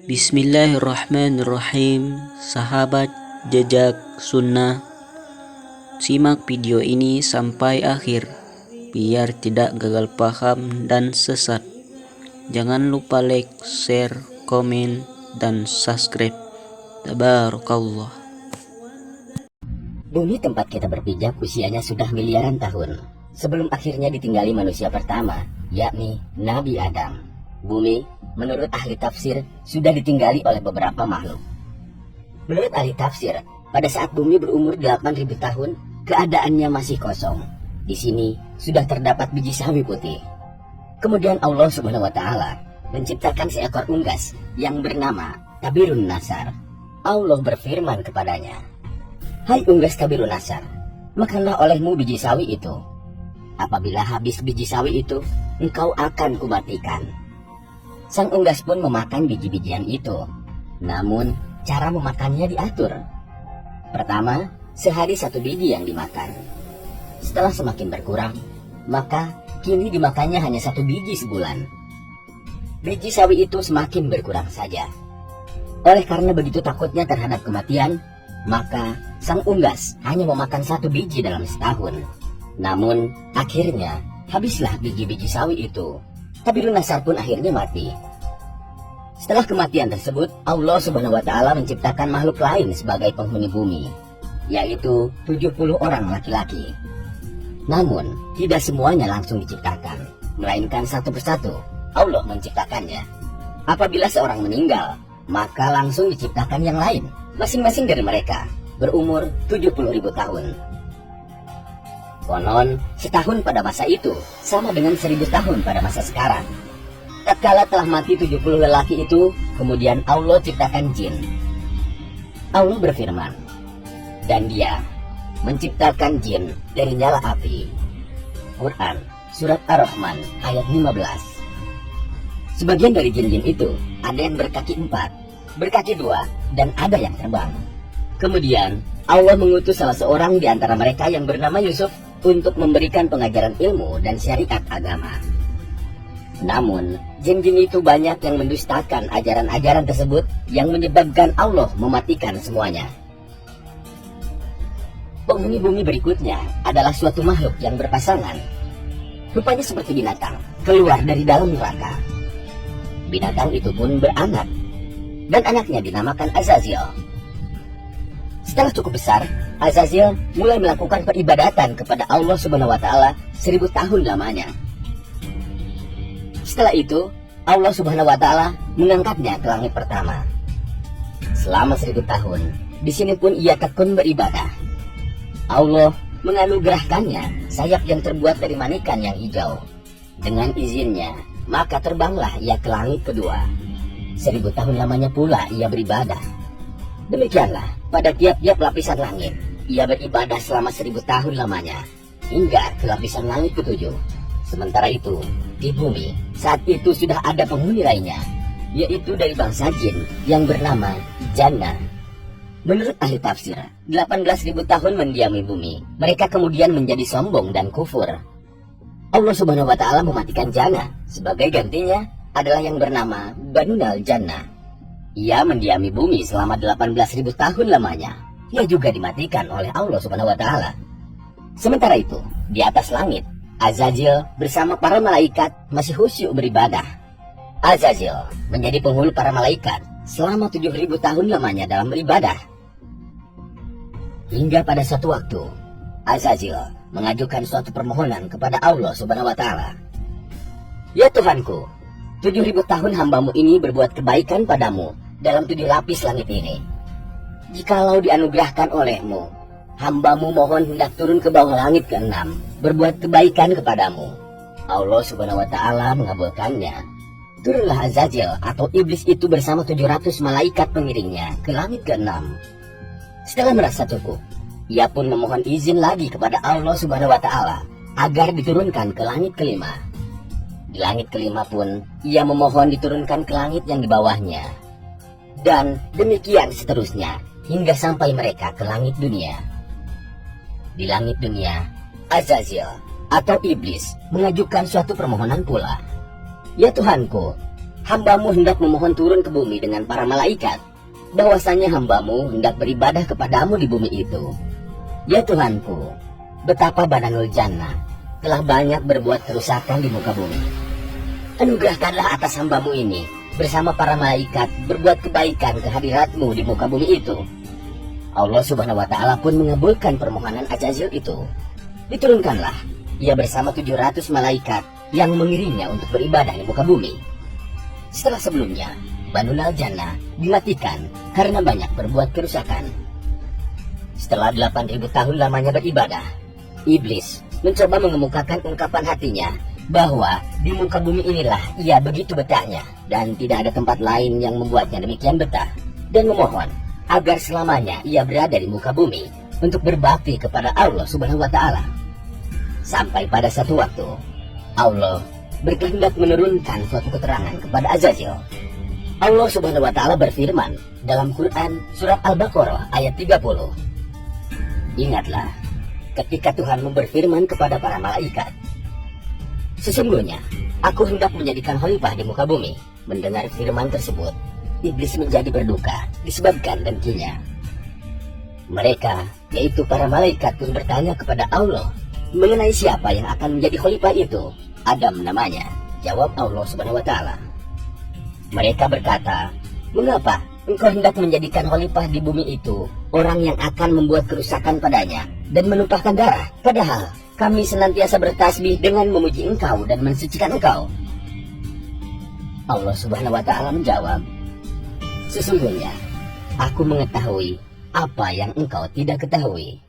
Bismillahirrahmanirrahim. Sahabat jejak sunnah, simak video ini sampai akhir biar tidak gagal paham dan sesat. Jangan lupa like, share, komen, dan subscribe. Tabarakallah. Bumi tempat kita berpijak usianya sudah miliaran tahun sebelum akhirnya ditinggali manusia pertama, yakni Nabi Adam. Bumi, menurut ahli tafsir, sudah ditinggali oleh beberapa makhluk. Menurut ahli tafsir, pada saat bumi berumur 8.000 tahun, keadaannya masih kosong. Di sini sudah terdapat biji sawi putih. Kemudian Allah Subhanahu wa Ta'ala menciptakan seekor unggas yang bernama Tabirun Nasar. Allah berfirman kepadanya, "Hai unggas Tabirun Nasar, makanlah olehmu biji sawi itu. Apabila habis biji sawi itu, engkau akan kumatikan." Sang unggas pun memakan biji-bijian itu. Namun, cara memakannya diatur. Pertama, sehari 1 biji yang dimakan. Setelah semakin berkurang, maka kini dimakannya hanya 1 biji sebulan. Biji sawi itu semakin berkurang saja. Oleh karena begitu takutnya terhadap kematian, maka sang unggas hanya memakan 1 biji dalam setahun. Namun, akhirnya habislah biji-biji sawi itu. Tabirun Nasar pun akhirnya mati. Setelah kematian tersebut, Allah Subhanahu wa Ta'ala menciptakan makhluk lain sebagai penghuni bumi, yaitu 70 orang laki-laki. Namun, tidak semuanya langsung diciptakan, melainkan satu persatu Allah menciptakannya. Apabila seorang meninggal, maka langsung diciptakan yang lain. Masing-masing dari mereka berumur 70.000 tahun. Konon, setahun pada masa itu sama dengan 1000 tahun pada masa sekarang. Tatkala telah mati 70 lelaki itu, kemudian Allah ciptakan jin. Allah berfirman, "Dan Dia menciptakan jin dari nyala api." Quran, Surat Ar-Rahman, ayat 15. Sebagian dari jin-jin itu, ada yang berkaki 4, berkaki 2, dan ada yang terbang. Kemudian, Allah mengutus salah seorang di antara mereka yang bernama Yusuf untuk memberikan pengajaran ilmu dan syariat agama. Namun, jin-jin itu banyak yang mendustakan ajaran-ajaran tersebut yang menyebabkan Allah mematikan semuanya. Penghuni bumi berikutnya adalah suatu makhluk yang berpasangan. Rupanya seperti binatang, keluar dari dalam neraka. Binatang itu pun beranak, dan anaknya dinamakan Azazil. Setelah cukup besar, Azazil mulai melakukan peribadatan kepada Allah Subhanahu wa Ta'ala 1000 tahun lamanya. Setelah itu, Allah Subhanahu wa Ta'ala mengangkatnya ke langit pertama. Selama 1000 tahun, di sini pun ia tekun beribadah. Allah menganugerahkannya sayap yang terbuat dari manikan yang hijau. Dengan izinnya, maka terbanglah ia ke langit kedua. 1000 tahun lamanya pula ia beribadah. Demikianlah, pada tiap-tiap lapisan langit, ia beribadah selama 1000 tahun lamanya, hingga ke lapisan langit ke-7. Sementara itu, di bumi, saat itu sudah ada penghuni lainnya, yaitu dari bangsa jin yang bernama Jannah. Menurut ahli tafsir, 18.000 tahun mendiami bumi, mereka kemudian menjadi sombong dan kufur. Allah Subhanahu wa Ta'ala mematikan Jannah, sebagai gantinya adalah yang bernama Banunal Jannah. Ia mendiami bumi selama 18.000 tahun lamanya. Ia juga dimatikan oleh Allah Subhanahu wa Ta'ala. Sementara itu, di atas langit, Azazil bersama para malaikat masih khusyuk beribadah. Azazil menjadi penghulu para malaikat selama 7.000 tahun lamanya dalam beribadah. Hingga pada suatu waktu, Azazil mengajukan suatu permohonan kepada Allah Subhanahu wa Ta'ala. "Ya Tuhanku, 7.000 tahun hambamu ini berbuat kebaikan padamu dalam 7 lapis langit ini. Jikalau dianugerahkan olehmu, hambamu mohon hendak turun ke bawah langit ke-6, berbuat kebaikan kepadamu." Allah Subhanahu wa Ta'ala mengabulkannya. Turunlah Azazil atau iblis itu bersama 700 malaikat pengiringnya ke langit ke-6. Setelah merasa cukup, ia pun memohon izin lagi kepada Allah Subhanahu wa Ta'ala agar diturunkan ke langit ke-5. Di langit ke-5 pun, ia memohon diturunkan ke langit yang di bawahnya. Dan demikian seterusnya, hingga sampai mereka ke langit dunia. Di langit dunia, Azazil atau iblis mengajukan suatu permohonan pula. "Ya Tuhanku, hambamu hendak memohon turun ke bumi dengan para malaikat, bahwasanya hambamu hendak beribadah kepadamu di bumi itu. Ya Tuhanku, betapa Badanul Jannah telah banyak berbuat kerusakan di muka bumi. Anugerahkanlah atas hambamu ini bersama para malaikat berbuat kebaikan ke hadiratmu di muka bumi itu. Allah Subhanahu wa Ta'ala pun mengabulkan permohonan Azazil itu. Diturunkanlah ia bersama 700 malaikat yang mengiringnya untuk beribadah di muka bumi. Setelah sebelumnya Banul Jannah dimatikan karena banyak berbuat kerusakan. Setelah 8.000 tahun lamanya beribadah, iblis mencoba mengemukakan ungkapan hatinya bahwa di muka bumi inilah ia begitu betahnya dan tidak ada tempat lain yang membuatnya demikian betah, dan memohon agar selamanya ia berada di muka bumi untuk berbakti kepada Allah Subhanahu wa Ta'ala. Sampai pada satu waktu Allah berkehendak menurunkan suatu keterangan kepada Azazil. Allah Subhanahu wa Ta'ala berfirman dalam Quran surat Al-Baqarah ayat 30. Ingatlah ketika Tuhanmu berfirman kepada para malaikat, sesungguhnya aku hendak menjadikan khalifah di muka bumi. Mendengar firman tersebut, iblis menjadi berduka disebabkan dengkinya. Mereka, yaitu para malaikat, pun bertanya kepada Allah mengenai siapa yang akan menjadi khalifah itu. Adam namanya, jawab Allah Subhanahu wa Ta'ala. Mereka berkata, mengapa engkau hendak menjadikan khalifah di bumi itu orang yang akan membuat kerusakan padanya dan menumpahkan darah, padahal kami senantiasa bertasbih dengan memuji engkau dan mensucikan engkau. Allah Subhanahu wa Ta'ala menjawab, sesungguhnya aku mengetahui apa yang engkau tidak ketahui.